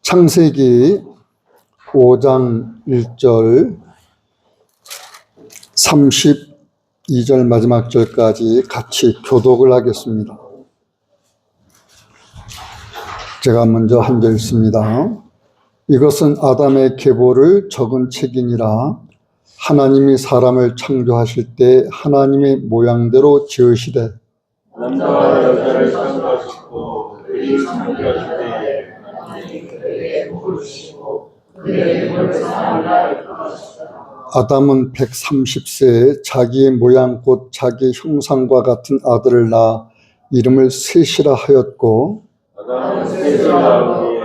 창세기 5장 1절 32절 마지막 절까지 같이 교독을 하겠습니다. 제가 먼저 한 절 읽습니다. 이것은 아담의 계보를 적은 책이니라. 하나님이 사람을 창조하실 때 하나님의 모양대로 지으시되 남자와 여자를 창조하시고 그들이 창조하실 때 하나님이 그에게 복을 주시고 그의 이름을 사람이라 이름하셨다. 아담은 130세에 자기의 모양 곧 자기 형상과 같은 아들을 낳아 이름을 셋이라 하였고 아담은 셋을 낳은 뒤에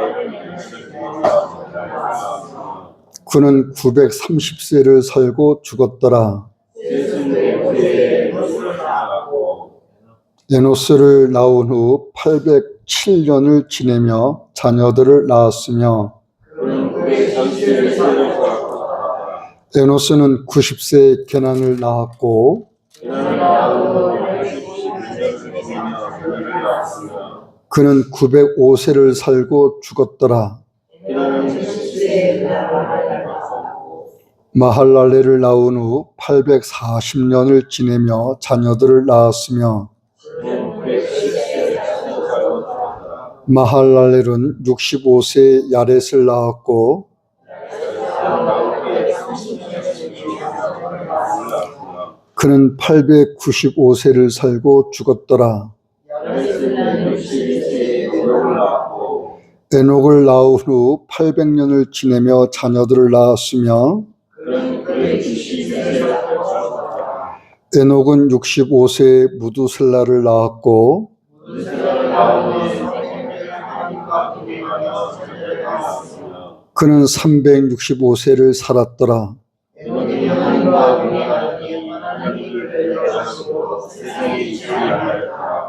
그는 930세를 살고 죽었더라. 셋은 내 후에 에노스를 낳았고 에노스를 낳은 후 807년을 지내며 자녀들을 낳았으며 그는 930세를 살고 에노스는 90세에 게난을 낳았고 게난을 낳은 후 190년을 지내며 그들을 낳았으며 그는 905세를 살고 죽었더라. 게난은 70세에 나라를 낳았고 마할랄레를 낳은 후 840년을 지내며 자녀들을 낳았으며 그는 910세에 살고 죽었더라. 마할랄렐은 65세에 야렛을 낳았고 그는 895세를 살고 죽었더라. 에녹을 낳은 후 800년을 지내며 자녀들을 낳았으며 에녹은 65세에 무두셀라를 낳았고 그는 365세를 살았더라.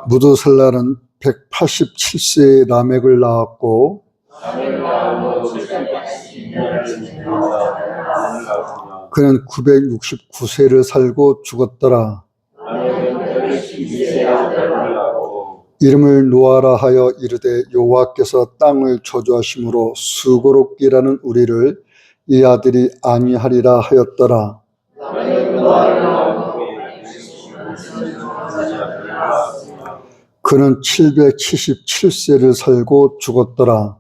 무두셀라는 187세에 라멕을 낳았고 그는 969세를 살고 죽었더라. 이름을 노아라 하여 이르되 여호와께서 땅을 저주하심으로 수고롭게 일하는 우리를 이 아들이 안위하리라 하였더라. 그는 777세를 살고 죽었더라.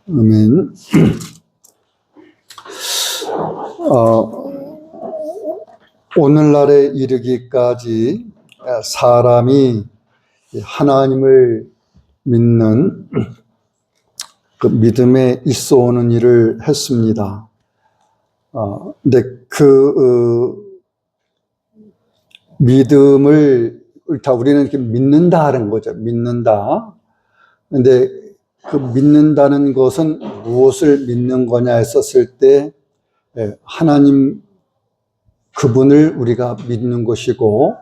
아멘. 오늘날에 이르기까지 사람이 하나님을 믿는 그 믿음에 있어 오는 일을 했습니다. 근데 믿음을 다 우리는 이렇게 믿는다 하는 거죠. 믿는다. 근데 그 믿는다는 것은 무엇을 믿는 거냐 했었을 때 하나님 그분을 우리가 믿는 것이고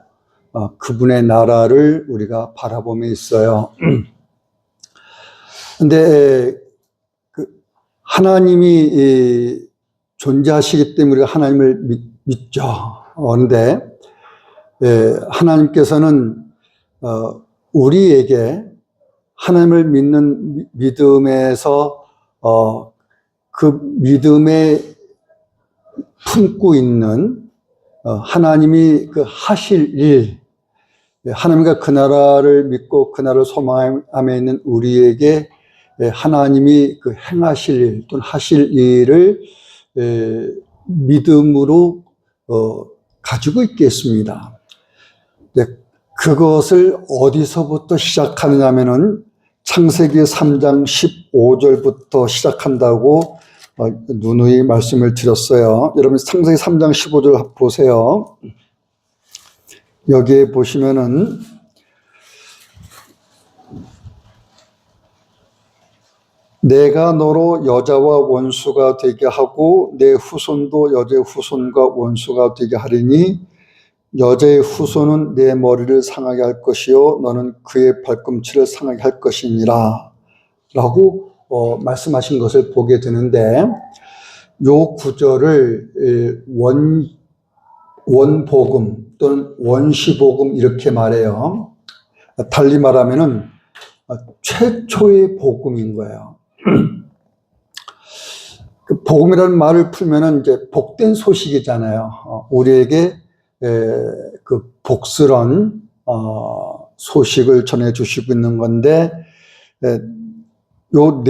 그분의 나라를 우리가 바라보며 있어요. 근데 하나님이 존재하시기 때문에 우리가 하나님을 믿죠. 그런데 하나님께서는 우리에게 하나님을 믿는 믿음에서 그 믿음에 품고 있는 하나님이 그 하실 일, 하나님과 그 나라를 믿고 그 나라를 소망함에 있는 우리에게 하나님이 그 행하실 일 또는 하실 일을 믿음으로 가지고 있겠습니다. 그것을 어디서부터 시작하느냐 하면은 창세기 3장 15절부터 시작한다고 누누이 말씀을 드렸어요. 여러분 창세기 3장 15절 보세요. 여기에 보시면은 내가 너로 여자와 원수가 되게 하고 내 후손도 여자의 후손과 원수가 되게 하리니 여자의 후손은 내 머리를 상하게 할 것이요 너는 그의 발꿈치를 상하게 할 것이니라 라고 말씀하신 것을 보게 되는데 요 구절을 원복음 또는 원시복음 이렇게 말해요. 달리 말하면은 최초의 복음인 거예요. 그 복음이라는 말을 풀면은 이제 복된 소식이잖아요. 우리에게 그 복스런 소식을 전해주시고 있는 건데, 요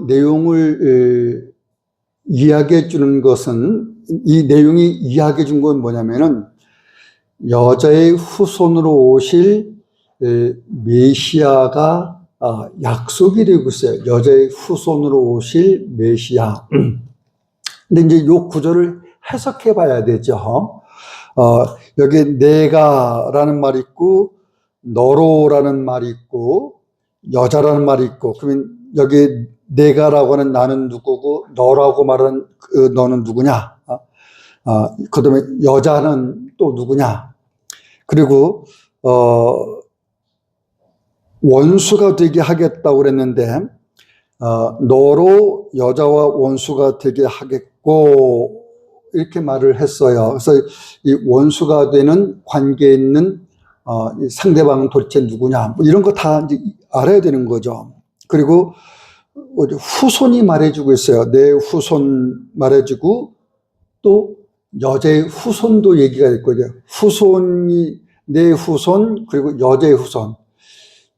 내용을 이야기해 주는 것은, 이 내용이 이야기해 준 건 뭐냐면은 여자의 후손으로 오실 메시아가 약속이 되고 있어요. 여자의 후손으로 오실 메시아. 근데 이제 요 구절을 해석해 봐야 되죠. 여기 내가라는 말이 있고, 너로라는 말이 있고, 여자라는 말이 있고, 그러면 여기 내가라고 하는 나는 누구고, 너라고 말하는 그 너는 누구냐? 그 다음에 여자는 또 누구냐? 그리고, 원수가 되게 하겠다고 그랬는데, 너로 여자와 원수가 되게 하겠고, 이렇게 말을 했어요. 그래서 이 원수가 되는 관계에 있는 이 상대방은 도대체 누구냐, 뭐 이런 거 다 이제 알아야 되는 거죠. 그리고 후손이 말해주고 있어요. 내 후손 말해주고, 또 여자의 후손도 얘기가 있거든요. 후손이 내 후손, 그리고 여자의 후손.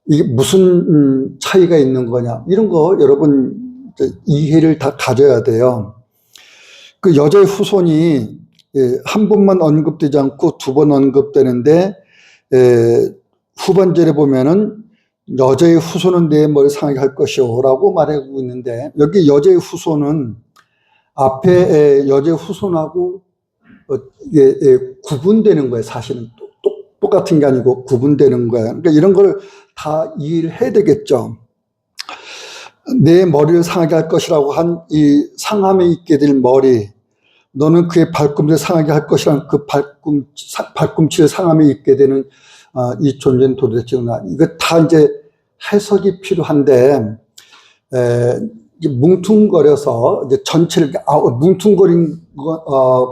이게 무슨 차이가 있는 거냐, 이런 거 여러분 이해를 다 가져야 돼요. 그 여자의 후손이 한 번만 언급되지 않고 두 번 언급되는데, 후반절에 보면은 여자의 후손은 내 머리를 상하게 할 것이오 라고 말하고 있는데, 여기 여자의 후손은 앞에 여자의 후손하고 구분되는 거예요. 사실은 똑같은 게 아니고 구분되는 거예요. 그러니까 이런 걸 다 이해를 해야 되겠죠. 내 머리를 상하게 할 것이라고 한 이 상함에 있게 될 머리, 너는 그의 발꿈치를 상하게 할 것이라는 그 발꿈치를 상함에 있게 되는 이 존재는 도대체 이거 다 이제 해석이 필요한데, 뭉퉁거려서 이제 전체를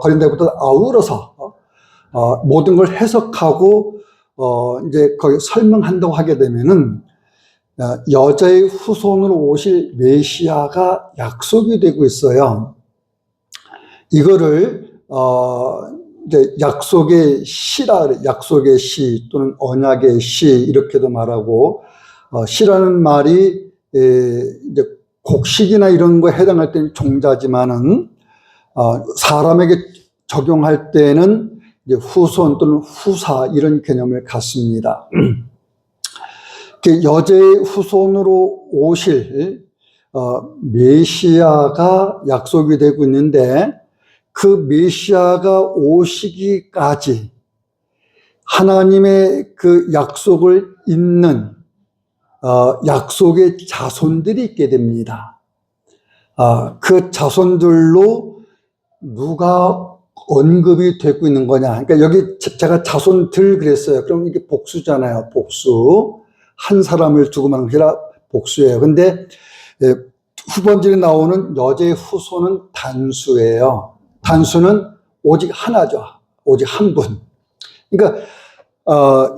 거린다기보다 아우러서 모든 걸 해석하고 이제 거기 설명한다고 하게 되면은 여자의 후손으로 오실 메시아가 약속이 되고 있어요. 이거를 이제 약속의 시라 그래. 약속의 시 또는 언약의 시 이렇게도 말하고, 시라는 말이 이제 곡식이나 이런 거에 해당할 때는 종자지만은 사람에게 적용할 때는 이제 후손 또는 후사 이런 개념을 갖습니다. 여자의 후손으로 오실 메시아가 약속이 되고 있는데, 그 메시아가 오시기까지 하나님의 그 약속을 잇는 약속의 자손들이 있게 됩니다. 그 자손들로 누가 언급이 되고 있는 거냐. 그러니까 여기 제가 자손들 그랬어요. 그럼 이게 복수잖아요. 복수. 한 사람을 두고 말하는 게 아니라 복수예요. 근데 후반절에 나오는 여자의 후손은 단수예요. 단수는 오직 하나죠. 오직 한 분. 그러니까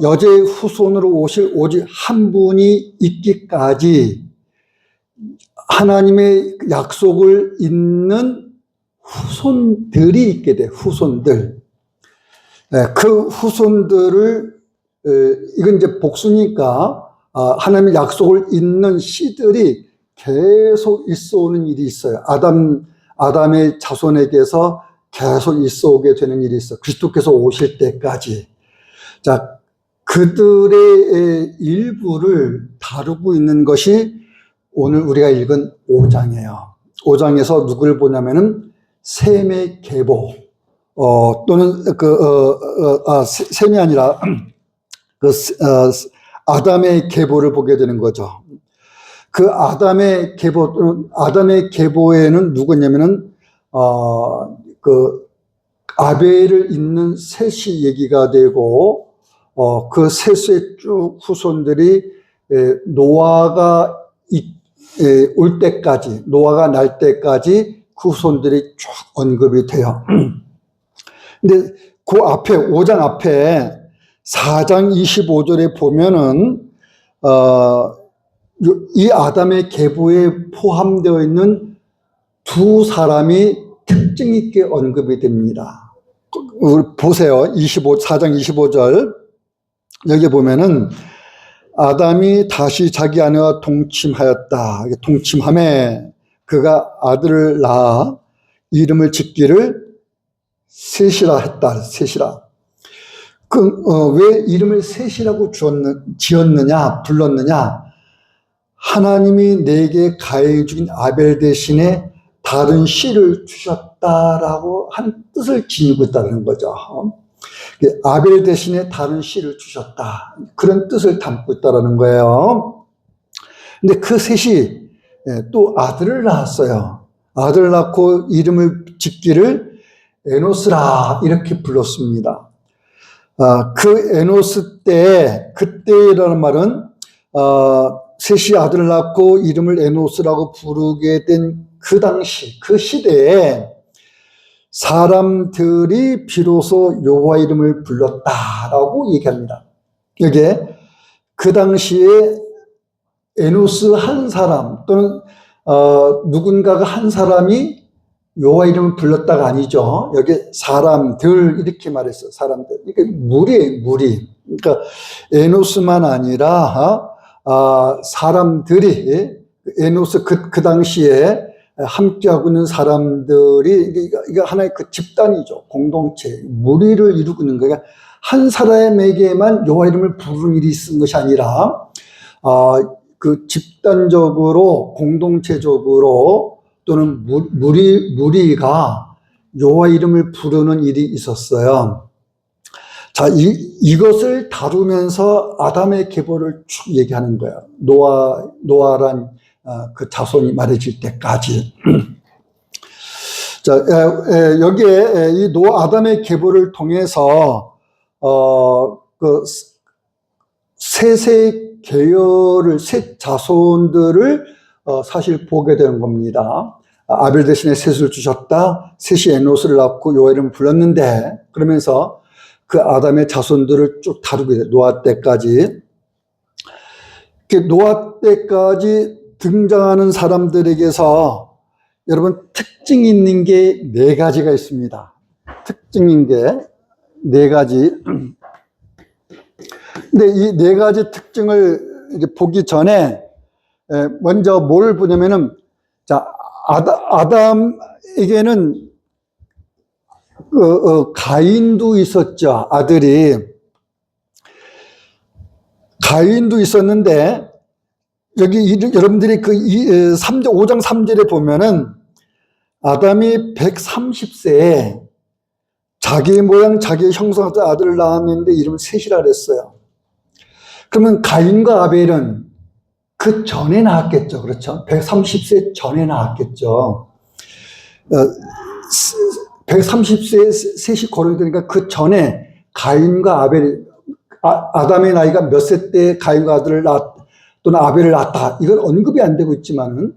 여자의 후손으로 오실 오직 한 분이 있기까지 하나님의 약속을 잇는 후손들이 있게 돼. 후손들. 그 후손들을 이건 이제 복수니까 하나님의 약속을 잇는 씨들이 계속 있어오는 일이 있어요. 아담의 자손에게서 계속 있어오게 되는 일이 있어요. 그리스도께서 오실 때까지. 자, 그들의 일부를 다루고 있는 것이 오늘 우리가 읽은 5장이에요. 5장에서 누구를 보냐면은 셈의 계보, 또는 셈이 아니라 아담의 계보를 보게 되는 거죠. 그 아담의 계보에는 누구냐면은 그 아벨을 잇는 셋이 얘기가 되고, 그 셋의 쭉 후손들이 노아가 올 때까지, 노아가 날 때까지 그 후손들이 쭉 언급이 돼요. 근데 그 앞에 5장 앞에 4장 25절에 보면은 이 아담의 계보에 포함되어 있는 두 사람이 특징 있게 언급이 됩니다. 우리 보세요. 4장 25절. 여기 보면은 아담이 다시 자기 아내와 동침하였다. 동침함에 그가 아들을 낳아 이름을 짓기를 셋이라 했다. 셋이라. 왜 이름을 셋이라고 지었느냐, 불렀느냐? 하나님이 내게 가해 죽인 아벨 대신에 다른 씨를 주셨다라고 한 뜻을 지니고 있다는 거죠. 아벨 대신에 다른 씨를 주셨다. 그런 뜻을 담고 있다는 거예요. 근데 그 셋이 또 아들을 낳았어요. 아들을 낳고 이름을 짓기를 에노스라 이렇게 불렀습니다. 그 에노스 때, 그때라는 말은 셋이 아들을 낳고 이름을 에노스라고 부르게 된 그 당시, 그 시대에 사람들이 비로소 여호와 이름을 불렀다라고 얘기합니다. 여기에 그 당시에 에노스 한 사람 또는 누군가가 한 사람이 여호와 이름을 불렀다가 아니죠. 여기 사람들 이렇게 말했어요. 사람들. 그러니까 무리. 그러니까 에노스만 아니라 사람들이 에노스 그 당시에 함께하고 있는 사람들이 이게 하나의 그 집단이죠. 공동체, 무리를 이루고 있는 거예요. 한 사람에게만 여호와 이름을 부르는 일이 있은 것이 아니라 그 집단적으로 공동체적으로 또는 무리가 여호와 이름을 부르는 일이 있었어요. 자, 이것을 다루면서 아담의 계보를 쭉 얘기하는 거예요. 노아란 그 자손이 말해질 때까지. 자, 여기에 이 아담의 계보를 통해서 그 셋의 계열을, 셋 자손들을 사실 보게 되는 겁니다. 아벨 대신에 셋을 주셨다. 셋이 에노스를 낳고 여호와 이름을 불렀는데, 그러면서 그 아담의 자손들을 쭉 다루게 돼요. 노아 때까지. 노아 때까지 등장하는 사람들에게서 여러분 특징 있는 게 4가지가 있습니다. 특징인 게 4가지. 근데 이 4가지 특징을 이제 보기 전에 먼저 뭘 보냐면은, 자, 아담에게는 가인도 있었죠. 아들이. 가인도 있었는데, 여기 여러분들이 5장 3절에 보면은 아담이 130세에 자기의 모양, 자기의 형상의 아들을 낳았는데 이름을 셋이라 그랬어요. 그러면 가인과 아벨은 그 전에 낳았겠죠. 그렇죠? 130세 전에 낳았겠죠. 130세에 셋이 거론이 되니까 그 전에 가인과 아벨, 아담의 나이가 몇 세 때 가인과 아들을 또는 아벨을 낳았다. 이건 언급이 안 되고 있지만은,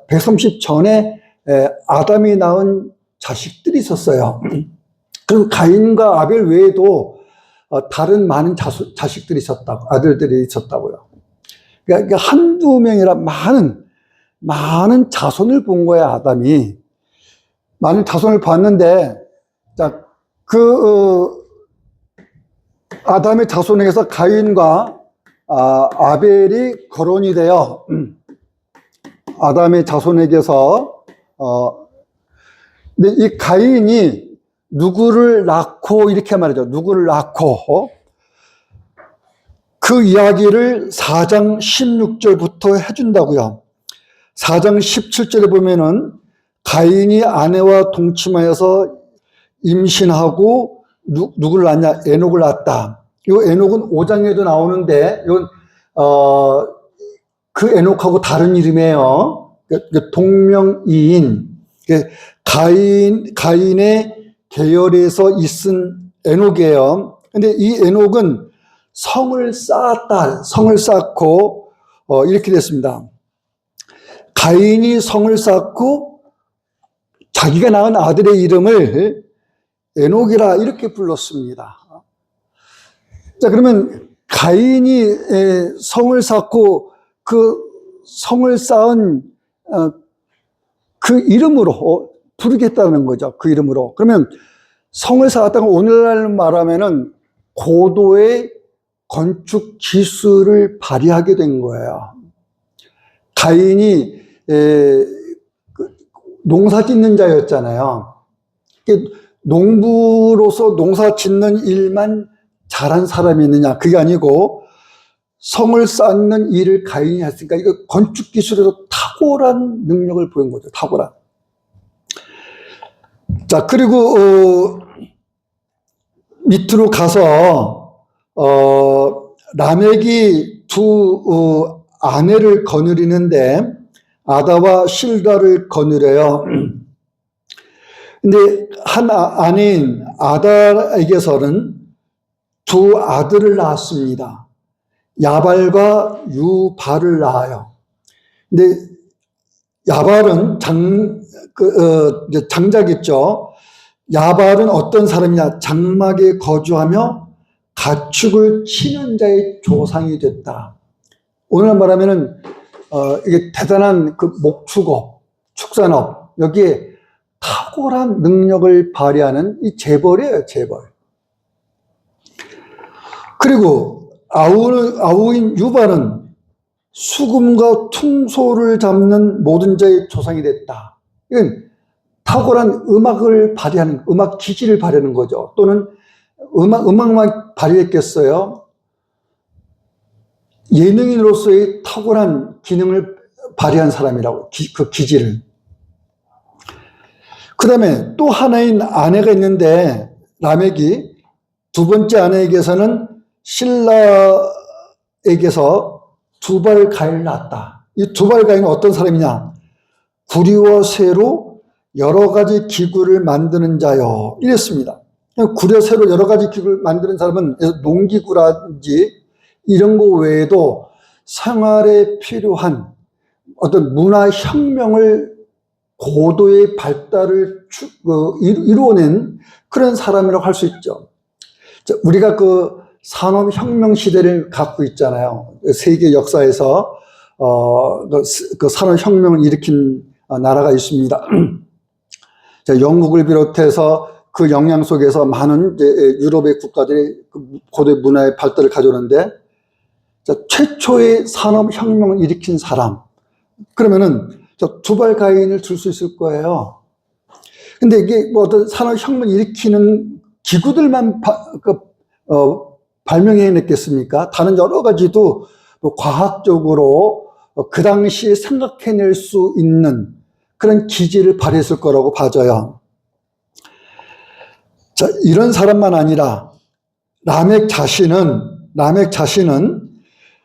130 전에 아담이 낳은 자식들이 있었어요. 그리고 가인과 아벨 외에도 다른 많은 자식들이 있었다고, 아들들이 있었다고요. 그러니까 한두 명이라 많은 자손을 본 거야, 아담이. 많은 자손을 봤는데, 자, 아담의 자손에게서 가인과 아벨이 거론이 되어 아담의 자손에게서 근데 이 가인이 누구를 낳고 이렇게 말이죠. 누구를 낳고 그 이야기를 4장 16절부터 해준다고요. 4장 17절에 보면은 가인이 아내와 동침하여서 임신하고 누구를 낳냐? 에녹을 낳았다. 이 에녹은 5장에도 나오는데, 그 에녹하고 다른 이름이에요. 동명이인. 가인의 계열에서 있은 에녹이에요. 근데 이 에녹은 성을 쌓았다. 성을 쌓고, 이렇게 됐습니다. 가인이 성을 쌓고 자기가 낳은 아들의 이름을 에녹이라 이렇게 불렀습니다. 자, 그러면 가인이 성을 쌓고 그 성을 쌓은 그 이름으로 부르겠다는 거죠. 그 이름으로. 그러면 성을 쌓았다가 오늘날 말하면은 고도의 건축 기술을 발휘하게 된 거예요. 가인이 농사 짓는 자였잖아요. 농부로서 농사 짓는 일만 잘한 사람이 있느냐? 그게 아니고 성을 쌓는 일을 가인이 했으니까 이거 건축 기술에서 탁월한 능력을 보인 거죠. 탁월한. 자, 그리고 밑으로 가서 라멕이 두 아내를 거느리는데 아다와 실다를 거느려요. 근데 한 아내인 아다에게서는 두 아들을 낳았습니다. 야발과 유발을 낳아요. 근데 야발은 장자겠죠. 야발은 어떤 사람이냐? 장막에 거주하며 가축을 치는 자의 조상이 됐다. 오늘 말하면은 이게 대단한 그 목축업, 축산업, 여기에 탁월한 능력을 발휘하는 이 재벌이에요, 재벌. 그리고 아우인 유발은 수금과 퉁소를 잡는 모든 자의 조상이 됐다. 이건 탁월한 음악을 발휘하는, 음악 기질을 발휘하는 거죠. 또는 음악만 발휘했겠어요? 예능인으로서의 탁월한 기능을 발휘한 사람이라고, 그 기질을. 그 다음에 또 하나인 아내가 있는데, 라멕이 두 번째 아내에게서는 실라에게서 두발 가인을 낳았다. 이 두발 가인은 어떤 사람이냐? 구리와 쇠로 여러 가지 기구를 만드는 자요. 이랬습니다. 구리와 쇠로 여러 가지 기구를 만드는 사람은 농기구라든지 이런 거 외에도 생활에 필요한 어떤 문화혁명을 고도의 발달을 이루어낸 그런 사람이라고 할 수 있죠. 우리가 그 산업혁명 시대를 갖고 있잖아요. 세계 역사에서 그 산업혁명을 일으킨 나라가 있습니다. 영국을 비롯해서 그 영향 속에서 많은 유럽의 국가들이 고도의 문화의 발달을 가져오는데, 최초의 산업혁명을 일으킨 사람, 그러면은 두발 가인을 들 수 있을 거예요. 근데 이게 뭐 어떤 산업혁명을 일으키는 기구들만 발명해냈겠습니까? 다른 여러 가지도 또 과학적으로 그 당시에 생각해낼 수 있는 그런 기질을 발휘했을 거라고 봐져요. 자, 이런 사람만 아니라 라멕 자신은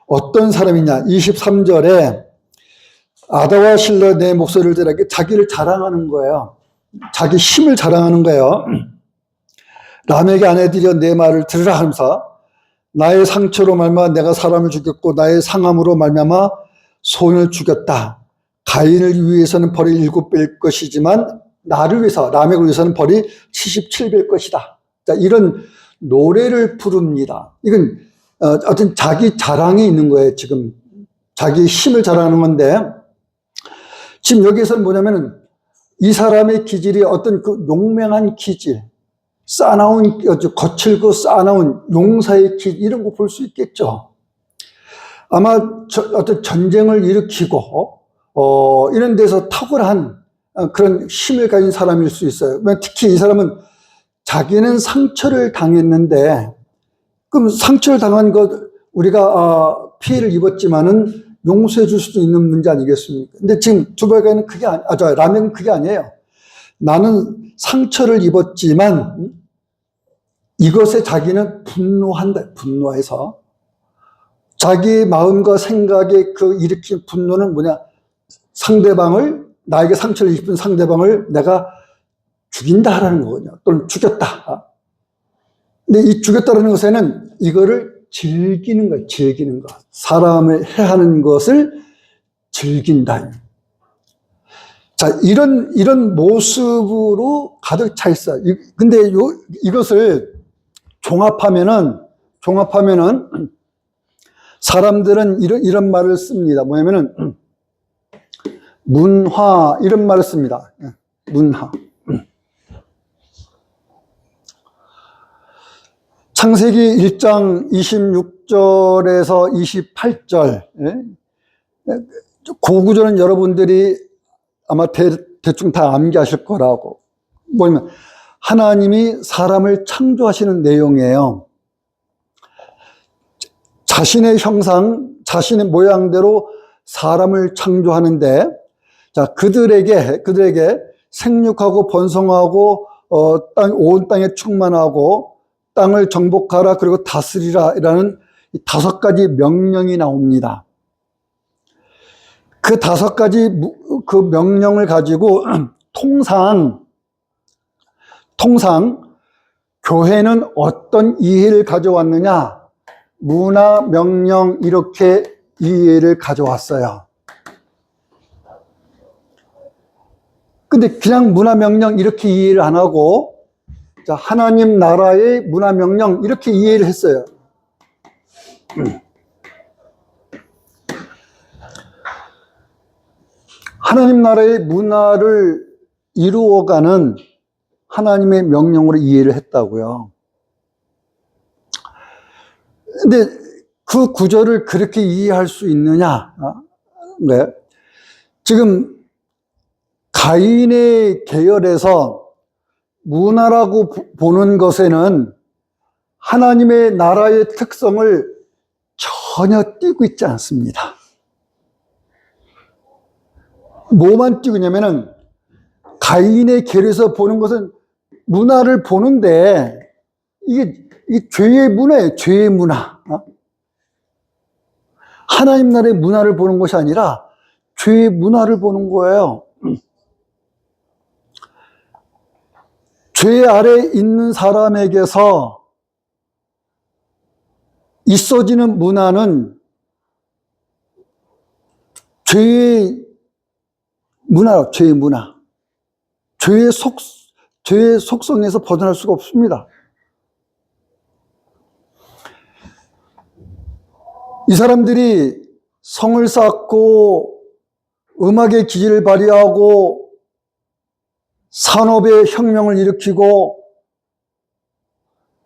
어떤 사람이냐? 23절에 아다와 실라 내 목소리를 들으라, 자기를 자랑하는 거예요. 자기 힘을 자랑하는 거예요. 라멕의 아내들이여 내 말을 들으라 하면서 나의 상처로 말미암아 내가 사람을 죽였고 나의 상함으로 말미암아 소인을 죽였다. 가인을 위해서는 벌이 7배일 것이지만 나를 위해서, 라멕을 위해서는 벌이 77배일 것이다. 자, 이런 노래를 부릅니다. 이건 어떤 자기 자랑이 있는 거예요. 지금 자기 힘을 자랑하는 건데, 지금 여기에서는 뭐냐면은 이 사람의 기질이 어떤 그 용맹한 기질, 쌓아나온, 거칠고 쌓아나온 용사의 기질, 이런 거 볼 수 있겠죠. 아마 어떤 전쟁을 일으키고 이런 데서 탁월한 그런 힘을 가진 사람일 수 있어요. 특히 이 사람은 자기는 상처를 당했는데, 그럼 상처를 당한 것 우리가 피해를 입었지만은 용서해 줄 수도 있는 문제 아니겠습니까? 근데 지금 두발가인은 그게 라멕은 그게 아니에요. 나는 상처를 입었지만 이것에 자기는 분노한다. 분노해서 자기 마음과 생각에 그 일으킨 분노는 뭐냐? 상대방을, 나에게 상처를 입힌 상대방을 내가 죽인다라는 거거든요. 또는 죽였다. 근데 이 죽였다라는 것에는 이거를 즐기는 거예요. 즐기는 것. 사람을 해하는 것을 즐긴다. 자, 이런 모습으로 가득 차 있어요. 근데 이것을 종합하면은 사람들은 이런 말을 씁니다. 뭐냐면은, 문화, 이런 말을 씁니다. 문화. 창세기 1장 26절에서 28절. 그 구절은 여러분들이 아마 대충 다 암기하실 거라고. 뭐냐면, 하나님이 사람을 창조하시는 내용이에요. 자신의 형상, 자신의 모양대로 사람을 창조하는데, 자, 그들에게 생육하고 번성하고, 온 땅에 충만하고, 땅을 정복하라, 그리고 다스리라, 이라는 5가지 명령이 나옵니다. 그 5가지 그 명령을 가지고, 통상, 교회는 어떤 이해를 가져왔느냐? 문화, 명령, 이렇게 이해를 가져왔어요. 근데 그냥 문화, 명령, 이렇게 이해를 안 하고, 자, 하나님 나라의 문화, 명령, 이렇게 이해를 했어요. 하나님 나라의 문화를 이루어가는 하나님의 명령으로 이해를 했다고요. 근데 그 구절을 그렇게 이해할 수 있느냐? 네. 지금 가인의 계열에서 문화라고 보는 것에는 하나님의 나라의 특성을 전혀 띄고 있지 않습니다. 뭐만 띄고 있냐면은 가인의 계열에서 보는 것은 문화를 보는데 이게 죄의 문화예요. 죄의 문화. 하나님 나라의 문화를 보는 것이 아니라 죄의 문화를 보는 거예요. 죄 아래 있는 사람에게서 있어지는 문화는 죄의 문화, 죄의 문화. 죄의 속성에서 벗어날 수가 없습니다. 이 사람들이 성을 쌓고 음악의 기질을 발휘하고 산업의 혁명을 일으키고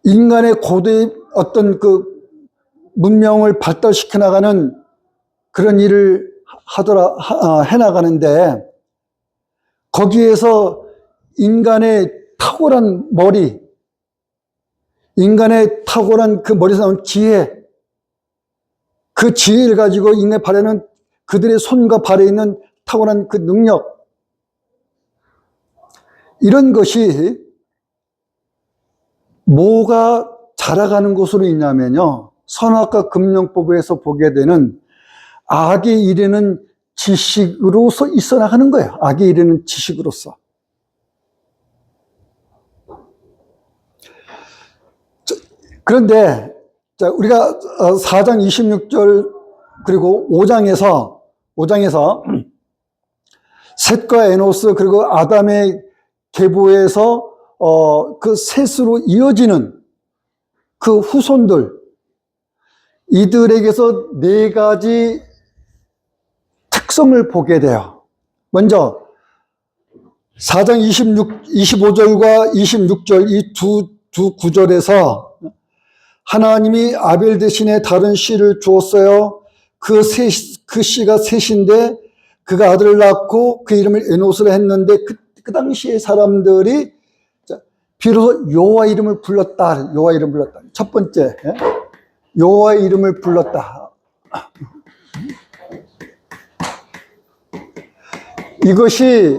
인간의 고도의 어떤 그 문명을 발달시켜 나가는 그런 일을 해나가는데 거기에서 인간의 탁월한 머리, 인간의 탁월한 그 머리에서 나온 지혜, 그 지혜를 가지고 인간의 발에는 그들의 손과 발에 있는 탁월한 그 능력, 이런 것이 뭐가 자라가는 곳으로 있냐면요, 선악과 금령법에서 보게 되는 악에 이르는 지식으로서 있어 나가는 거예요. 악에 이르는 지식으로서. 그런데 우리가 4장 26절 그리고 5장에서 셋과 에노스 그리고 아담의 계보에서 그 셋으로 이어지는 그 후손들, 이들에게서 4가지 특성을 보게 돼요. 먼저 4장 25절과 26절 이 두 구절에서 하나님이 아벨 대신에 다른 씨를 주었어요. 그 씨가 셋인데 그가 아들을 낳고 그 이름을 에노스로 했는데 그 당시에 사람들이 비로소 여호와 이름을 불렀다. 여호와 이름을 불렀다. 첫 번째, 여호와 이름을 불렀다. 이것이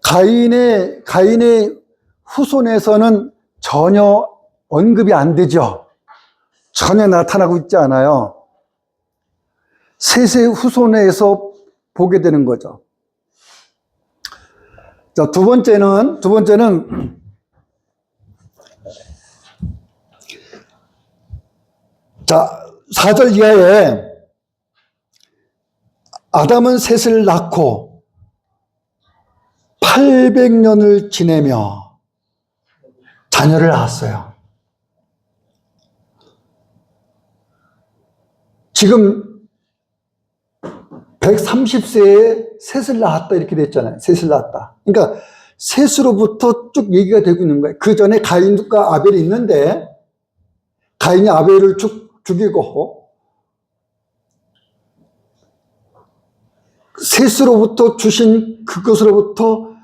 가인의 후손에서는 전혀 언급이 안 되죠. 전혀 나타나고 있지 않아요. 셋의 후손에서 보게 되는 거죠. 자, 두 번째는 자, 4절 이하에 아담은 셋을 낳고 800년을 지내며 자녀를 낳았어요. 지금 130세에 셋을 낳았다 이렇게 됐잖아요. 셋을 낳았다. 그러니까 셋으로부터 쭉 얘기가 되고 있는 거예요. 그 전에 가인과 아벨이 있는데 가인이 아벨을 죽이고 셋으로부터 주신 그것으로부터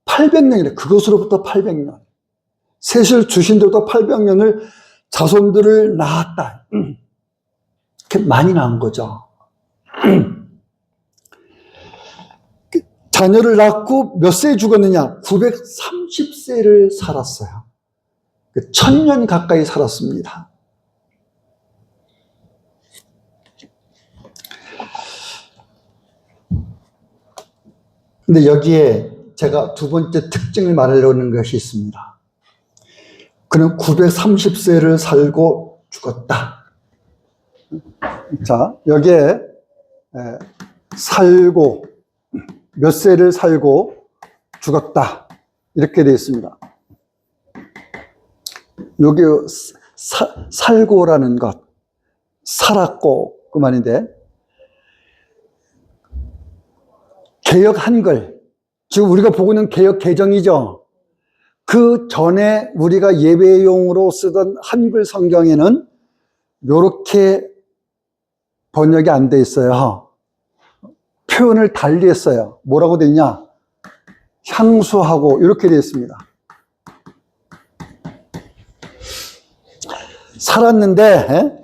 800년이래. 그것으로부터 800년. 셋을 주신 데부터 800년을 자손들을 낳았다. 이렇게 많이 낳은 거죠. 자녀를 낳고 몇 세에 죽었느냐? 930세를 살았어요. 1000년 가까이 살았습니다. 근데 여기에 제가 두 번째 특징을 말하려는 것이 있습니다. 그는 930세를 살고 죽었다. 자, 여기에 살고 몇 세를 살고 죽었다 이렇게 되어 있습니다. 여기 살고라는 것, 살았고 그 말인데 개역 한글, 지금 우리가 보고 있는 개역 개정이죠. 그 전에 우리가 예배용으로 쓰던 한글 성경에는 이렇게 번역이 안 돼 있어요. 표현을 달리 했어요. 뭐라고 돼 있냐? 향수하고 이렇게 되어 있습니다. 살았는데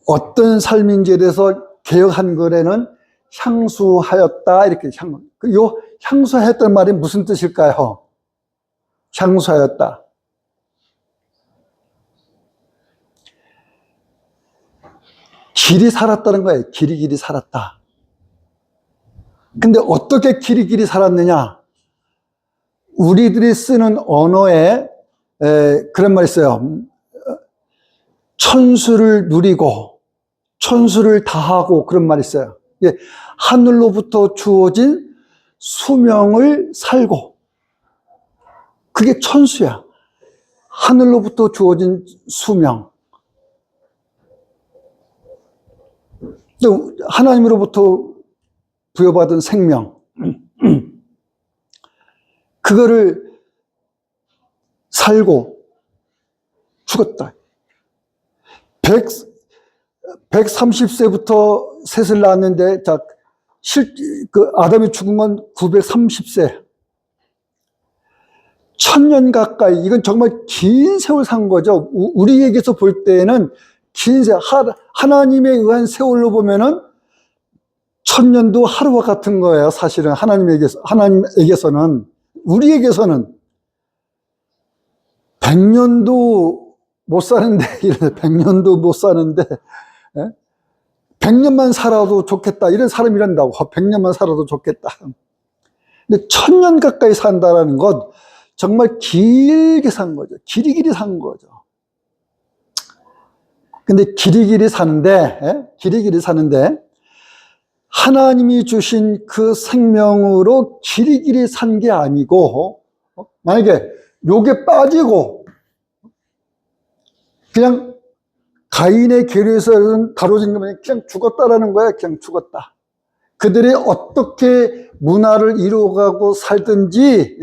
어떤 삶인지에 대해서 개역 한글에는 향수하였다 이렇게 요 향수하였다는 말이 무슨 뜻일까요? 향수하였다. 길이 살았다는 거예요. 길이 살았다. 근데 어떻게 길이 살았느냐? 우리들이 쓰는 언어에 그런 말이 있어요. 천수를 누리고 천수를 다하고 그런 말이 있어요. 하늘로부터 주어진 수명을 살고 그게 천수야. 하늘로부터 주어진 수명. 하나님으로부터 부여받은 생명. 그거를 살고 죽었다. 130세부터 셋을 낳았는데, 자, 아담이 죽은 건 930세. 1000년 가까이, 이건 정말 긴 세월 산 거죠. 우리에게서 볼 때는 긴 세월, 하나님에 의한 세월로 보면은 1000년도 하루와 같은 거예요. 사실은 하나님에게서는. 우리에게서는 100년도 못 사는데, 100년도 못 사는데, 100년만 살아도 좋겠다. 이런 사람이 이런다고. 100년만 살아도 좋겠다. 근데 1000년 가까이 산다라는 것, 정말 길게 산 거죠. 길이 산 거죠. 근데 길이 사는데, 하나님이 주신 그 생명으로 길이 산 게 아니고, 만약에 요게 빠지고, 그냥 가인의 계류에서 다뤄진 거면 그냥 죽었다라는 거야. 그냥 죽었다. 그들이 어떻게 문화를 이루어가고 살든지,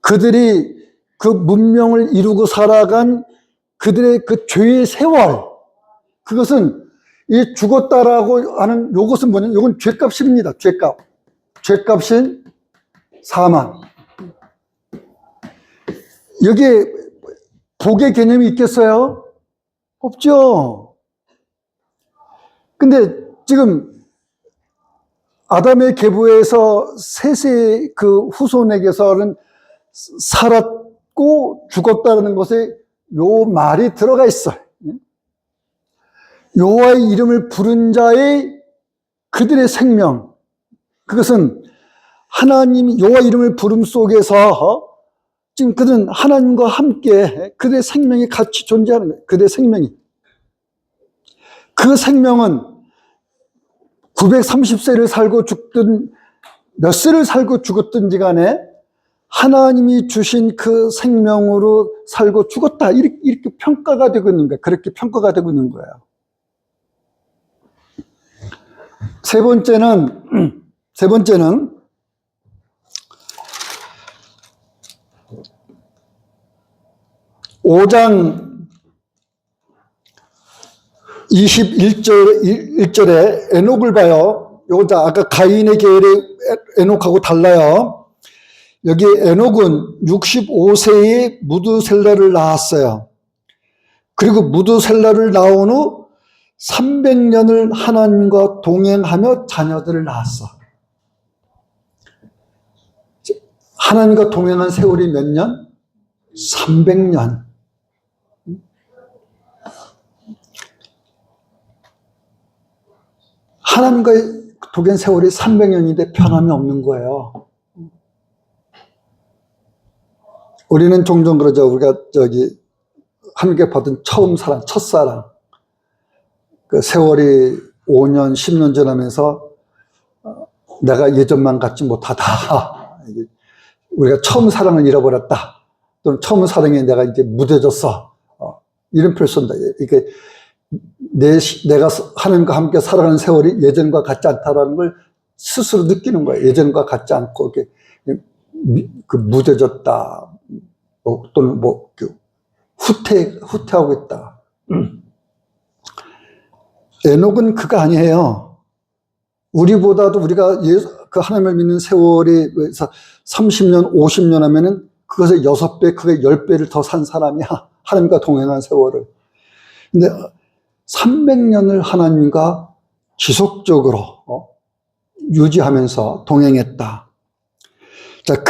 그들이 그 문명을 이루고 살아간 그들의 그 죄의 세월, 그것은 이 죽었다라고 하는 요것은 뭐냐면, 요건 죄값입니다. 죄값. 죄값인 사망. 여기에 복의 개념이 있겠어요? 없죠. 근데 지금 아담의 계보에서 셋의 그 후손에게서는 살았고 죽었다는 것에 요 말이 들어가 있어요. 여호와의 이름을 부른 자의 그들의 생명, 그것은 하나님이 여호와 이름을 부름 속에서 지금 그들은 하나님과 함께 그들의 생명이 같이 존재하는 거예요. 그들의 생명이. 그 생명은 930세를 살고 죽든 몇 세를 살고 죽었든지 간에 하나님이 주신 그 생명으로 살고 죽었다. 이렇게 평가가 되고 있는 거예요. 그렇게 평가가 되고 있는 거예요. 세 번째는 5장 21절에 에녹을 봐요. 요거 아까 가인의 계열의 에녹하고 달라요. 여기 에녹은 65세에 무드셀라를 낳았어요. 그리고 무드셀라를 낳은 후 300년을 하나님과 동행하며 자녀들을 낳았어. 하나님과 동행한 세월이 몇 년? 300년. 하나님과의 동행 세월이 300년인데 변함이 없는 거예요. 우리는 종종 그러죠. 우리가 하나님께 받은 처음 사랑, 첫사랑. 그 세월이 5년, 10년 지나면서 내가 예전만 같지 못하다. 우리가 처음 사랑을 잃어버렸다. 또는 처음 사랑에 내가 이제 무뎌졌어. 이런 표현을 쓴다. 이게 내가 하나님과 함께 살아가는 세월이 예전과 같지 않다라는 걸 스스로 느끼는 거예요. 예전과 같지 않고 이렇게 무뎌졌다. 또는 후퇴하고 있다. 에녹은 그거 아니에요. 우리보다도 우리가 그 하나님을 믿는 세월이 30년, 50년 하면은 그것의 6배, 그게 10배를 더 산 사람이야. 하나님과 동행한 세월을. 근데 300년을 하나님과 지속적으로 유지하면서 동행했다. 자,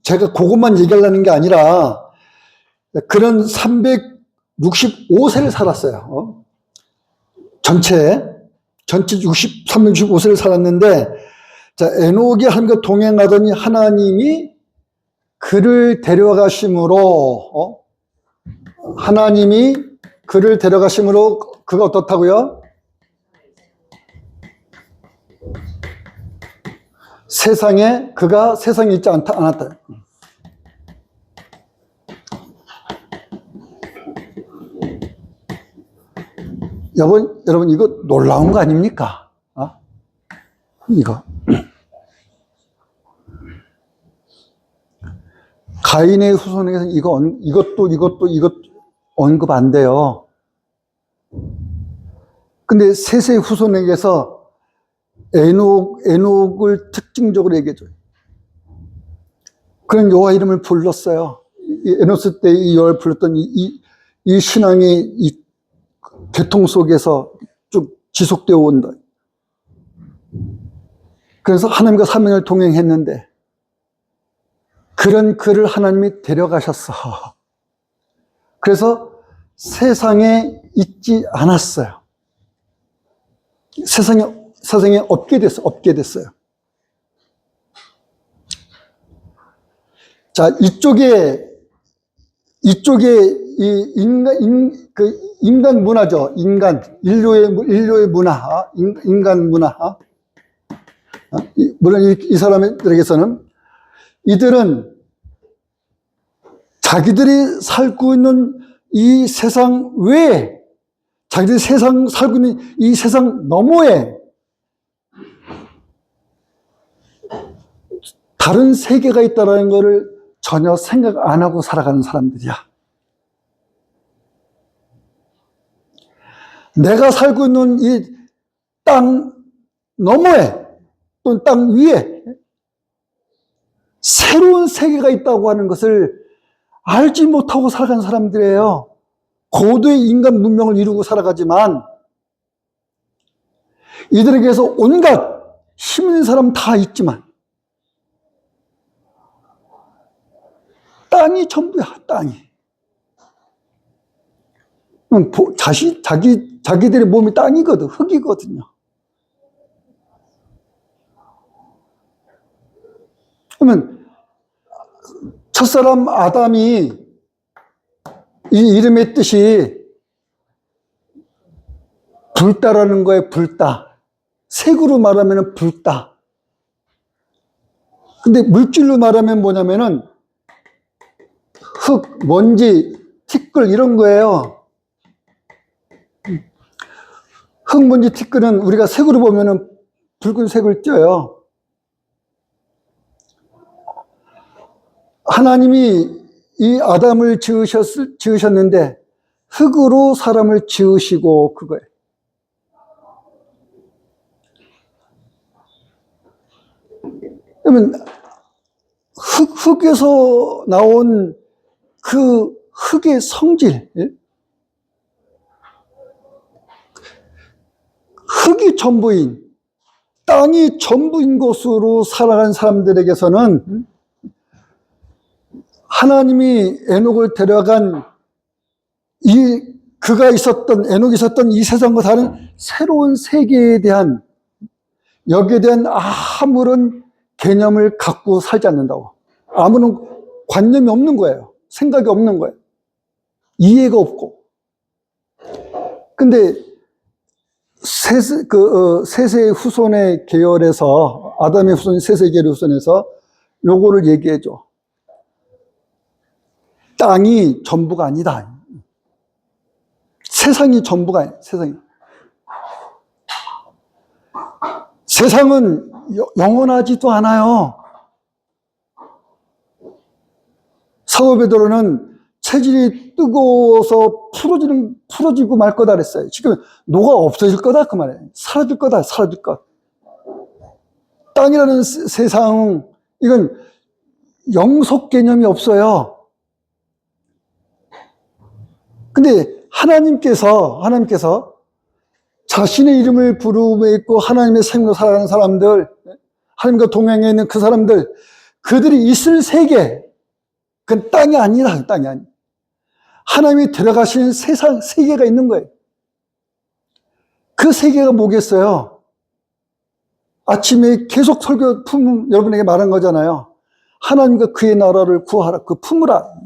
제가 그것만 얘기하려는 게 아니라 그런 365세를 살았어요. 전체 365세를 살았는데, 자, 에녹이 하나님과 동행하더니 하나님이 그를 데려가심으로, 그가 어떻다고요? 그가 세상에 있지 않았다. 여러분, 이거 놀라운 거 아닙니까? 이거. 가인의 후손에게서 이것도 언급 안 돼요. 근데 셋의 후손에게서 에녹을 특징적으로 얘기해줘요. 그런 여호와 이름을 불렀어요. 에녹스 때 이 여호와를 불렀던 이 신앙의 이 계통 속에서 쭉 지속되어 온다. 그래서 하나님과 3년을 동행했는데 그런 그를 하나님이 데려가셨어. 그래서 세상에 있지 않았어요. 세상에 없게 됐어요. 자, 이쪽에 이 인간 문화죠. 인류의 문화, 인간 문화. 물론 이 사람들에게서는 이들은 자기들이 살고 있는 이 세상 외에, 자기들이 살고 있는 이 세상 너머에 다른 세계가 있다는 것을 전혀 생각 안 하고 살아가는 사람들이야. 내가 살고 있는 이 땅 너머에 또는 땅 위에 새로운 세계가 있다고 하는 것을 알지 못하고 살아가는 사람들이에요. 고도의 인간 문명을 이루고 살아가지만 이들에게서 온갖 힘 있는 사람 다 있지만 땅이 전부야, 땅이. 자기들의 몸이 땅이거든, 흙이거든요. 그러면 첫사람 아담이 이 이름의 뜻이 불따라는 거예요, 불따. 색으로 말하면 불따. 근데 물질로 말하면 뭐냐면은 흙, 먼지, 티끌 이런 거예요. 흙, 먼지, 티끌은 우리가 색으로 보면은 붉은색을 띄어요. 하나님이 이 아담을 지으셨는데 흙으로 사람을 지으시고 그거예요. 그러면 흙에서 나온 그 흙의 성질, 흙이 전부인, 땅이 전부인 곳으로 살아간 사람들에게서는 하나님이 에녹을 데려간 에녹이 있었던 이 세상과 다른 새로운 세계에 대한, 여기에 대한 아무런 개념을 갖고 살지 않는다고. 아무런 관념이 없는 거예요. 생각이 없는 거예요. 이해가 없고. 근데 세세의 후손의 계열에서, 아담의 후손, 세세의 계열의 후손에서 요거를 얘기해줘. 땅이 전부가 아니다. 세상이 전부가 아니다. 세상은 영원하지도 않아요. 사도 베드로는 체질이 뜨거워서 풀어지고 말 거다 그랬어요. 지금 녹아 없어질 거다 그 말이에요. 사라질 거다, 사라질 것. 땅이라는 세상, 이건 영속 개념이 없어요. 근데 하나님께서 자신의 이름을 부르며 있고 하나님의 생명으로 살아가는 사람들, 하나님과 동행해 있는 그 사람들, 그들이 있을 세계, 그건 땅이 아니라, 땅이 아니. 하나님이 들어가시는 세상, 세계가 있는 거예요. 그 세계가 뭐겠어요? 아침에 계속 설교 여러분에게 말한 거잖아요. 하나님과 그의 나라를 구하라, 그 품으라.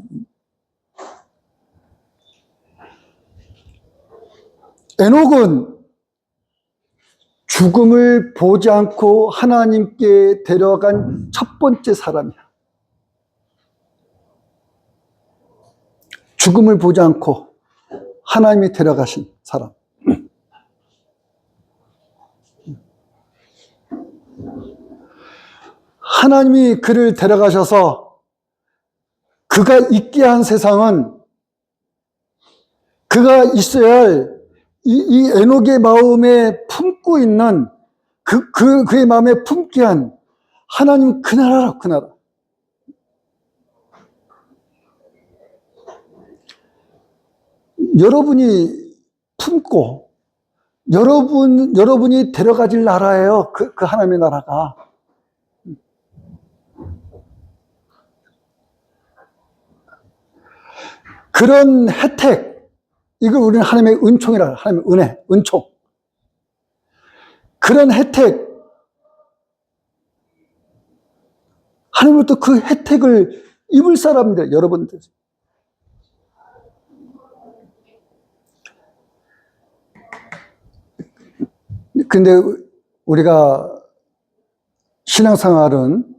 에녹은 죽음을 보지 않고 하나님께 데려간 첫 번째 사람이야. 죽음을 보지 않고 하나님이 데려가신 사람. 하나님이 그를 데려가셔서 그가 있게 한 세상은 그가 있어야 할 이 에녹의 마음에 품고 있는 그의 마음에 품게 한 하나님 그 나라라, 그 나라. 여러분이 품고 여러분이 데려가질 나라예요. 그 하나님의 나라가. 그런 혜택, 이걸 우리는 하나님의 은총이라, 하나님의 은혜, 은총. 그런 혜택, 하나님으로부터 그 혜택을 입을 사람들, 여러분들. 근데 우리가 신앙생활은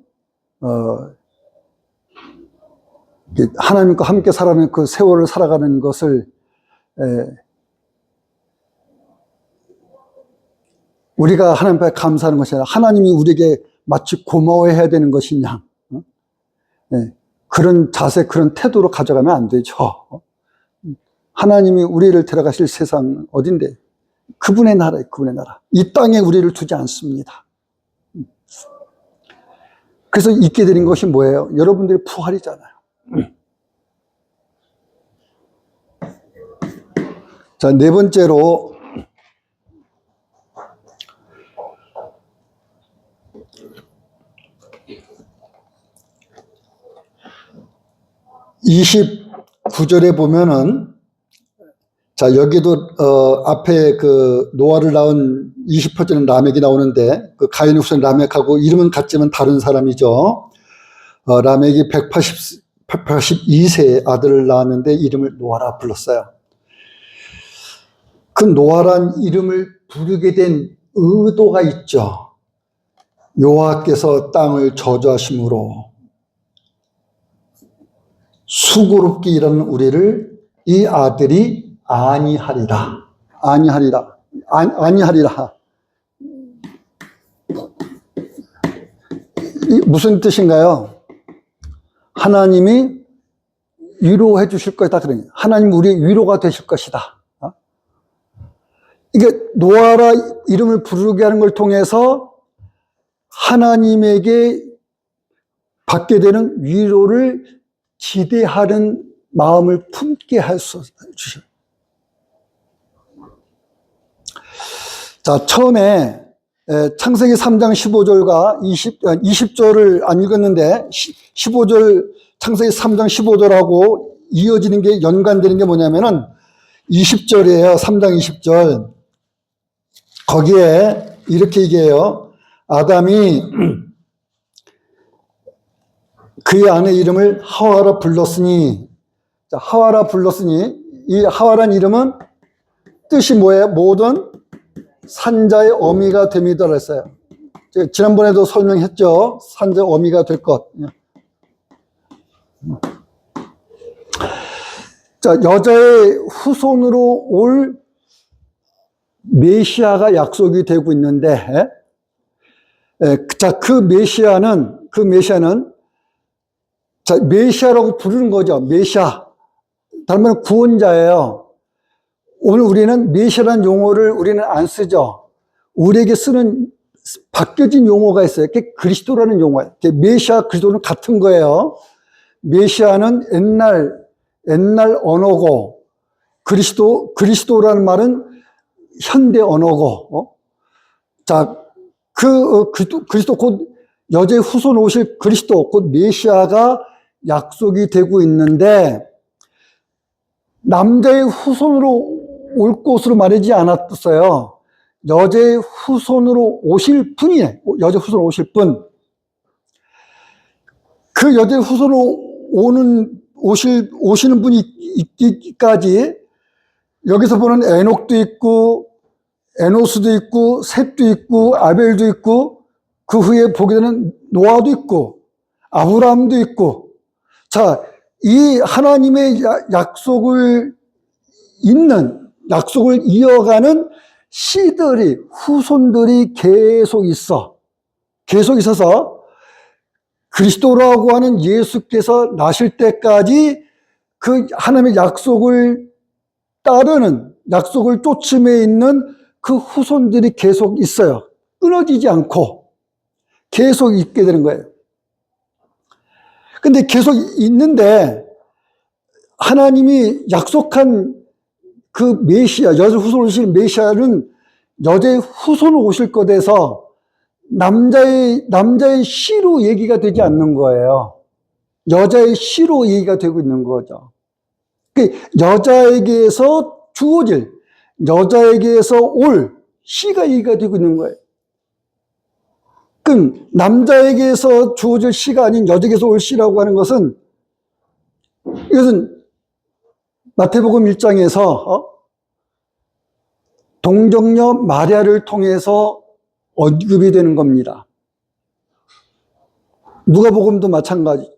하나님과 함께 살아가는 그 세월을 살아가는 것을 우리가 하나님 앞에 감사하는 것이 아니라 하나님이 우리에게 마치 고마워해야 되는 것이냐, 그런 자세, 그런 태도로 가져가면 안 되죠. 하나님이 우리를 데려가실 세상 어딘데? 그분의 나라예요, 그분의 나라. 이 땅에 우리를 두지 않습니다. 그래서 있게 되는 것이 뭐예요? 여러분들의 부활이잖아요. 자, 네 번째로, (29절에) 보면은, 자, 여기도 앞에 그 노아를 낳은 28절은 라멕이 나오는데, 그 가인의 후손 라멕하고 이름은 같지만 다른 사람이죠. 라멕이 182세에 아들을 낳았는데 이름을 노아라 불렀어요. 그 노아란 이름을 부르게 된 의도가 있죠. 여호와께서 땅을 저주하심으로 수고롭게 일하는 우리를 이 아들이 안위하리라. 안위하리라. 이 무슨 뜻인가요? 하나님이 위로해 주실 것이다. 그러니 하나님 우리의 위로가 되실 것이다. 이게 노아라 이름을 부르게 하는 걸 통해서 하나님에게 받게 되는 위로를 기대하는 마음을 품게 할 수 주셔요. 자, 처음에 창세기 3장 15절과 20절을 안 읽었는데 15절 창세기 3장 15절하고 이어지는 게 연관되는 게 뭐냐면은 20절이에요. 3장 20절. 거기에 이렇게 얘기해요. 아담이 그의 아내 이름을 하와라 불렀으니, 자, 하와라 불렀으니, 이 하와란 이름은 뜻이 뭐예요? 모든 산자의 어미가 됨이더라 했어요. 제가 지난번에도 설명했죠. 산자의 어미가 될 것. 자, 여자의 후손으로 올 메시아가 약속이 되고 있는데, 자, 그 메시아는, 자, 메시아라고 부르는 거죠. 메시아. 다른 말은 구원자예요. 오늘 우리는 메시아라는 용어를 우리는 안 쓰죠. 우리에게 쓰는 바뀌어진 용어가 있어요. 그게 그리스도라는 용어예요. 메시아, 그리스도는 같은 거예요. 메시아는 옛날 언어고, 그리스도라는 말은 현대 언어고, 자, 그리스도 곧 여자의 후손 오실 그리스도, 곧 메시아가 약속이 되고 있는데, 남자의 후손으로 올 것으로 말하지 않았어요. 여자의 후손으로 오실 분이에요. 여자의 후손으로 오실 분. 그 여자의 후손으로 오시는 분이 있기까지 여기서 보는 에녹도 있고, 에노스도 있고, 셋도 있고, 아벨도 있고, 그 후에 보게 되는 노아도 있고, 아브라함도 있고, 자, 이 하나님의 약속을 이어가는 씨들이, 후손들이 계속 있어서 그리스도라고 하는 예수께서 나실 때까지 그 하나님의 약속을 따르는, 약속을 쫓음에 있는 그 후손들이 계속 있어요. 끊어지지 않고 계속 있게 되는 거예요. 근데 계속 있는데 하나님이 약속한 그 메시아, 여자 후손 오실 메시아는 여자의 후손 오실 것에서 남자의 씨로 얘기가 되지 않는 거예요. 여자의 씨로 얘기가 되고 있는 거죠. 여자에게서 주어질, 여자에게서 올 씨가 얘기가 되고 있는 거예요. 그럼 남자에게서 주어질 씨가 아닌 여자에게서 올 씨라고 하는 것은, 이것은 마태복음 1장에서 동정녀 마리아를 통해서 언급이 되는 겁니다. 누가복음도 마찬가지.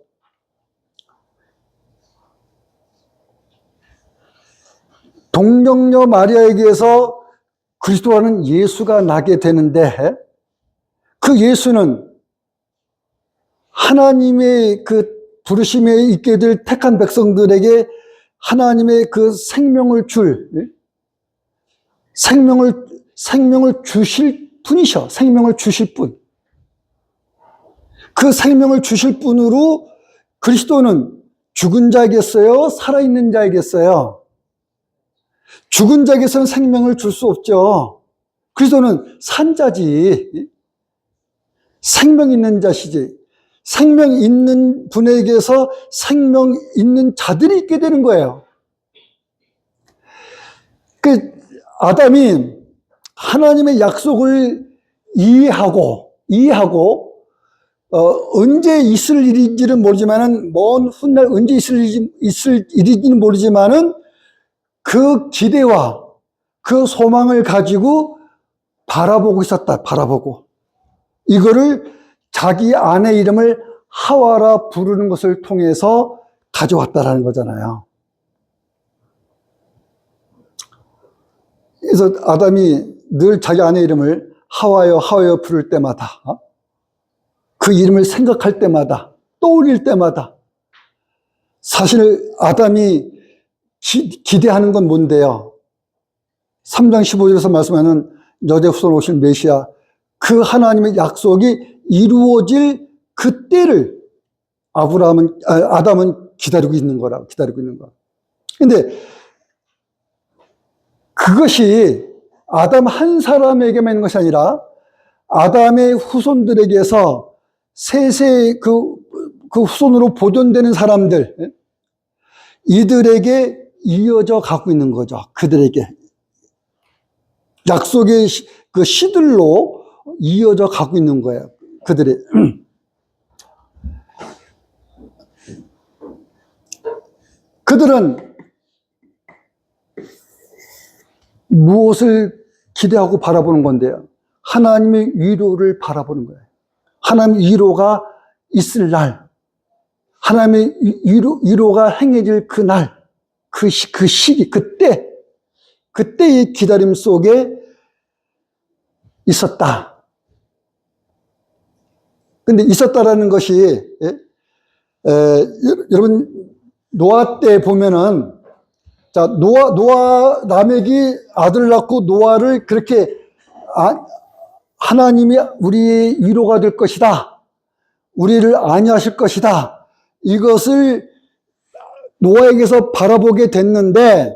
동정녀 마리아에게서 그리스도라는 예수가 나게 되는데, 그 예수는 하나님의 그 부르심에 있게 될 택한 백성들에게 하나님의 그 생명을 주실 분이셔. 생명을 주실 분. 그 생명을 주실 분으로 그리스도는 죽은 자이겠어요? 살아있는 자이겠어요? 죽은 자에게서는 생명을 줄 수 없죠. 그리스도는 산 자지. 생명 있는 자시지. 생명 있는 분에게서 생명 있는 자들이 있게 되는 거예요. 그 아담이 하나님의 약속을 이해하고 언제 있을 일인지는 모르지만은 먼 훗날 언제 있을 일인지는 모르지만은 그 기대와 그 소망을 가지고 바라보고 있었다. 바라보고. 이거를 자기 아내 이름을 하와라 부르는 것을 통해서 가져왔다라는 거잖아요. 그래서 아담이 늘 자기 아내 이름을 하와여 하와여 부를 때마다, 그 이름을 생각할 때마다, 떠올릴 때마다 사실 아담이 기대하는 건 뭔데요? 3장 15절에서 말씀하는 여자 후손 오실 메시아, 그 하나님의 약속이 이루어질 그때를 아담은 기다리고 있는 거라, 기다리고 있는 거야. 근데 그것이 아담 한 사람에게만 있는 것이 아니라 아담의 후손들에게서 세세 그 후손으로 보존되는 사람들, 이들에게 이어져 가고 있는 거죠. 그들에게. 약속의 그 씨들로 이어져 가고 있는 거예요. 그들이. 그들은 무엇을 기대하고 바라보는 건데요? 하나님의 위로를 바라보는 거예요. 하나님의 위로가 있을 날, 하나님의 위로가 행해질 그 날, 그 시기, 그때의 기다림 속에 있었다. 근데 있었다라는 것이, 여러분, 노아 때 보면은, 자, 노아 라멕이 아들을 낳고 노아를 그렇게, 하나님이 우리의 위로가 될 것이다. 우리를 안위하실 것이다. 이것을 노아에게서 바라보게 됐는데,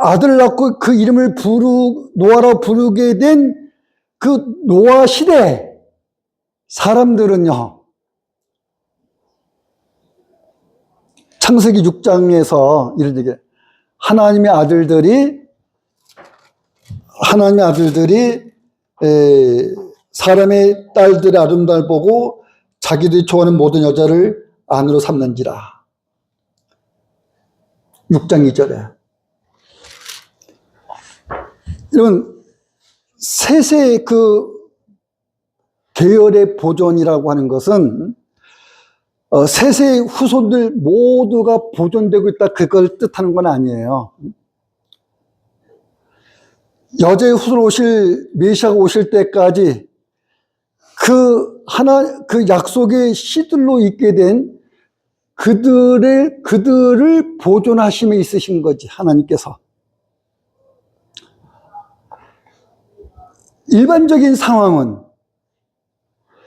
아들을 낳고 그 이름을 노아로 부르게 된 그 노아 시대 사람들은요, 창세기 6장에서 이런 얘기, 하나님의 아들들이 사람의 딸들의 아름다움을 보고 자기들이 좋아하는 모든 여자를 아내로 삼는지라. 6장 2절에. 여러분, 셋의 그 계열의 보존이라고 하는 것은 셋의 후손들 모두가 보존되고 있다, 그걸 뜻하는 건 아니에요. 여자의 후손 오실 메시아가 오실 때까지 그 약속의 씨들로 있게 된 그들을 보존하심에 있으신 거지, 하나님께서. 일반적인 상황은,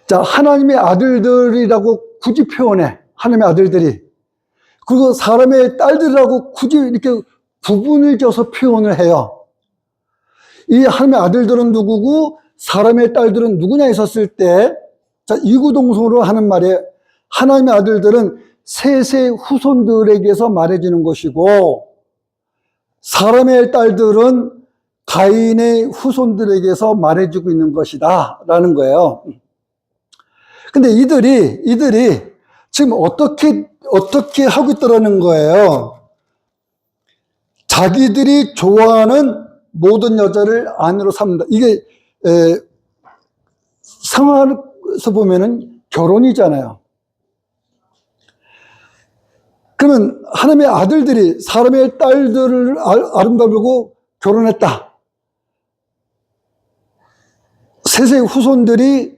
자, 하나님의 아들들이라고 굳이 표현해. 하나님의 아들들이. 그리고 사람의 딸들이라고 굳이 이렇게 구분을 져서 표현을 해요. 이 하나님의 아들들은 누구고 사람의 딸들은 누구냐 했었을 때, 자, 이구동성으로 하는 말에 하나님의 아들들은 셋의 후손들에게서 말해지는 것이고, 사람의 딸들은 가인의 후손들에게서 말해주고 있는 것이다 라는 거예요. 근데 이들이 지금 어떻게 하고 있더라는 거예요. 자기들이 좋아하는 모든 여자를 아내로 삼는다. 이게 상황에서 보면은 결혼이잖아요. 그러면 하나님의 아들들이 사람의 딸들을 아름다우고 결혼했다. 셋의 후손들이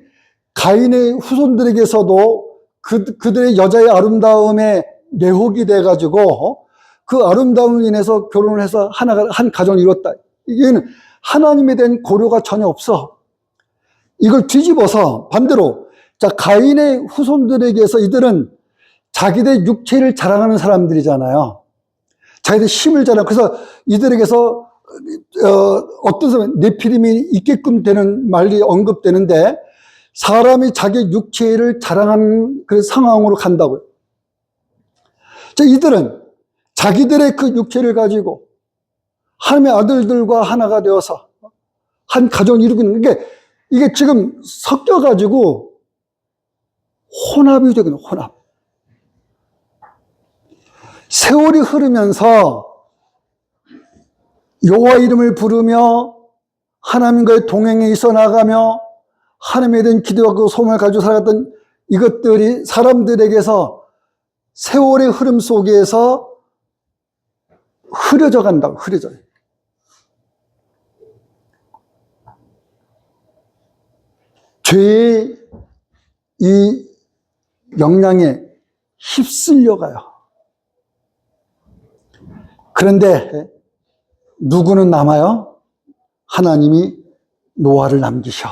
가인의 후손들에게서도 그들의 여자의 아름다움에 매혹이 돼가지고 그 아름다움을 인해서 결혼을 해서 한 가정을 이뤘다. 이게는 하나님에 대한 고려가 전혀 없어. 이걸 뒤집어서 반대로, 자, 가인의 후손들에게서 이들은 자기들의 육체를 자랑하는 사람들이잖아요. 자기들 힘을 자랑. 그래서 이들에게서 어떤 사람 네피림이 있게끔 되는 말이 언급되는데, 사람이 자기 육체를 자랑하는 그 상황으로 간다고요. 자, 이들은 자기들의 그 육체를 가지고 하나님의 아들들과 하나가 되어서 한 가정을 이루고 있는 게, 이게 지금 섞여가지고 혼합이 되거든요, 혼합. 세월이 흐르면서 여호와 이름을 부르며 하나님과의 동행에 있어 나가며 하나님에 대한 기도와 그 소망을 가지고 살아갔던 이것들이 사람들에게서 세월의 흐름 속에서 흐려져 간다고, 흐려져요. 죄의 이 영향에 휩쓸려가요. 그런데 누구는 남아요? 하나님이 노아를 남기셔.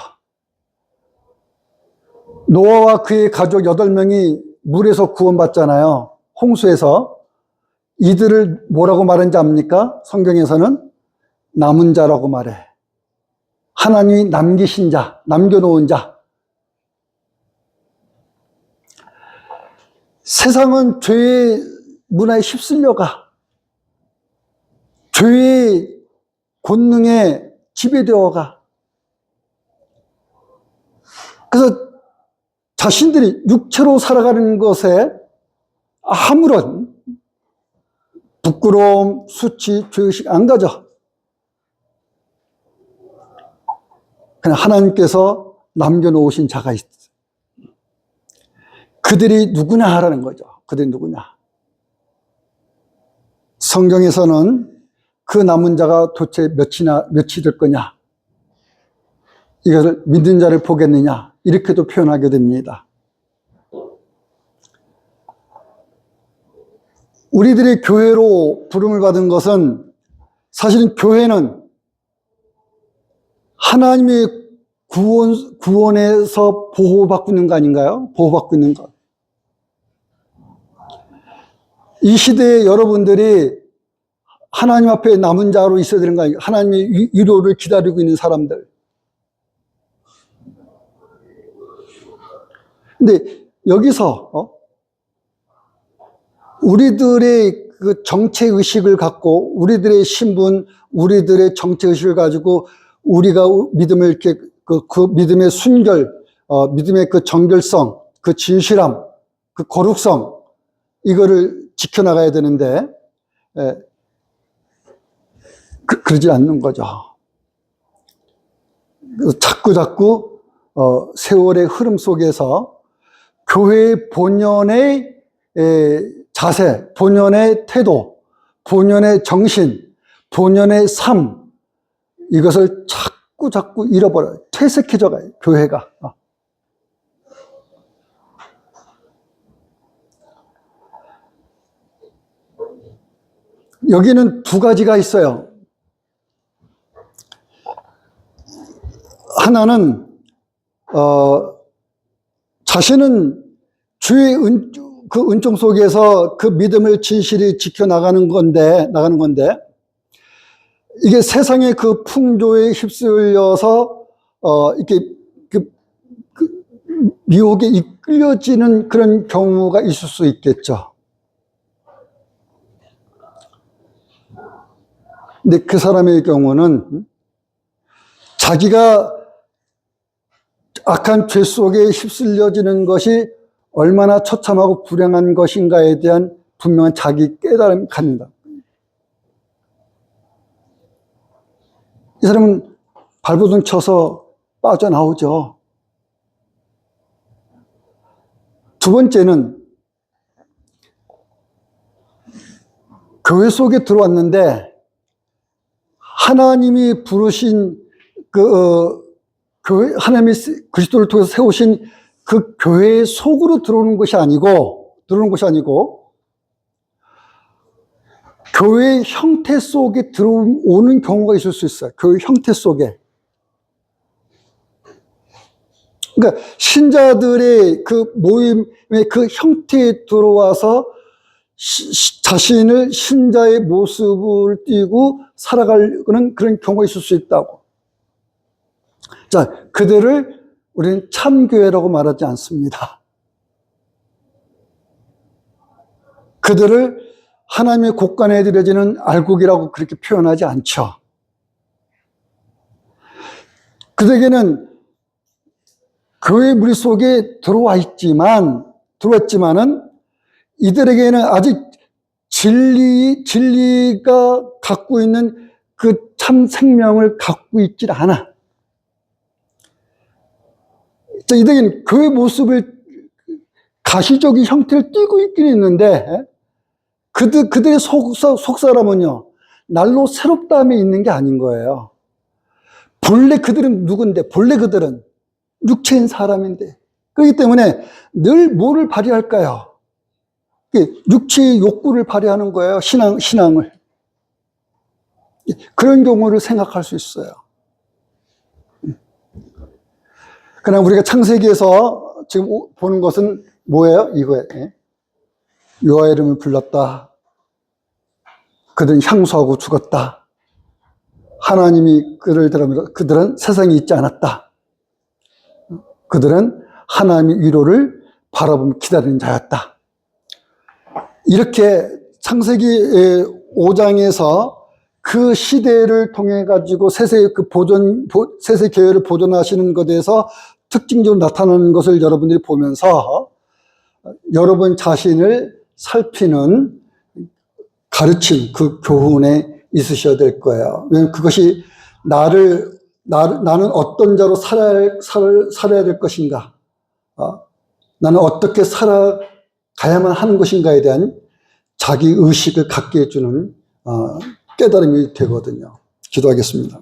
노아와 그의 가족 8명이 물에서 구원받잖아요. 홍수에서. 이들을 뭐라고 말하는지 압니까? 성경에서는 남은 자라고 말해. 하나님이 남기신 자, 남겨놓은 자. 세상은 죄의 문화에 휩쓸려가. 죄의 권능에 지배되어가. 그래서 자신들이 육체로 살아가는 것에 아무런 부끄러움, 수치, 죄의식 안 가져. 그냥 하나님께서 남겨놓으신 자가 있어요. 그들이 누구냐 하라는 거죠. 그들이 누구냐. 성경에서는 그 남은 자가 도대체 몇이 될 거냐. 이것을 믿는 자를 보겠느냐. 이렇게도 표현하게 됩니다. 우리들이 교회로 부름을 받은 것은 사실은 교회는 하나님의 구원에서 보호받고 있는 거 아닌가요? 보호받고 있는 것. 이 시대에 여러분들이 하나님 앞에 남은 자로 있어야 되는 거 아니에요? 하나님의 위로를 기다리고 있는 사람들. 근데 여기서 우리들의 그 정체의식을 갖고 우리들의 신분, 우리들의 정체의식을 가지고 우리가 믿음을 이렇게 그 믿음의 순결, 믿음의 그 정결성, 그 진실함, 그 거룩성, 이거를 지켜나가야 되는데, 그러지 않는 거죠. 자꾸 세월의 흐름 속에서 교회의 본연의 자세, 본연의 태도, 본연의 정신, 본연의 삶, 이것을 자꾸 잃어버려요. 퇴색해져 가요, 교회가. 여기는 두 가지가 있어요. 하나는, 자신은 주의 그 은총 속에서 그 믿음을 진실히 지켜나가는 건데, 이게 세상의 그 풍조에 휩쓸려서, 이렇게, 그 미혹에 이끌려지는 그런 경우가 있을 수 있겠죠. 근데 그 사람의 경우는 자기가 악한 죄 속에 휩쓸려지는 것이 얼마나 처참하고 불행한 것인가에 대한 분명한 자기 깨달음이 갖는다. 이 사람은 발버둥 쳐서 빠져나오죠. 두 번째는 교회 속에 들어왔는데 하나님이 부르신 교회, 하나님이 그리스도를 통해서 세우신 그 교회 속으로 들어오는 것이 아니고 교회의 형태 속에 들어오는 경우가 있을 수 있어요. 교회 형태 속에. 그러니까 신자들의 그 모임의 그 형태에 들어와서 자신을 신자의 모습을 띠고 살아가는 그런 경우가 있을 수 있다고. 자, 그들을 우리는 참교회라고 말하지 않습니다. 그들을 하나님의 곳간에 드려지는 알곡이라고 그렇게 표현하지 않죠. 그들에게는 교회 무리 속에 들어왔지만은 이들에게는 아직 진리가 갖고 있는 그 참 생명을 갖고 있질 않아. 이들은 그 모습을 가시적인 형태를 띠고 있긴 있는데 그들의 속사람은요, 날로 새롭다함에 있는 게 아닌 거예요. 본래 그들은 누군데? 본래 그들은 육체인 사람인데. 그렇기 때문에 늘 뭐를 발휘할까요? 육체의 욕구를 발휘하는 거예요. 신앙을. 그런 경우를 생각할 수 있어요. 그러나 우리가 창세기에서 지금 보는 것은 뭐예요? 이거예요. 여호와의 이름을 불렀다. 그들은 향수하고 죽었다. 하나님이 그들을 들으면서 그들은 세상에 있지 않았다. 그들은 하나님의 위로를 바라보며 기다리는 자였다. 이렇게 창세기 5장에서 그 시대를 통해 가지고 세세 계열을 보존하시는 것에 대해서 특징적으로 나타나는 것을 여러분들이 보면서 여러분 자신을 살피는 가르침, 그 교훈에 있으셔야 될 거예요. 왜냐하면 그것이 나는 어떤 자로 살아야 될 것인가, 나는 어떻게 살아가야만 하는 것인가에 대한 자기 의식을 갖게 해주는 깨달음이 되거든요. 기도하겠습니다.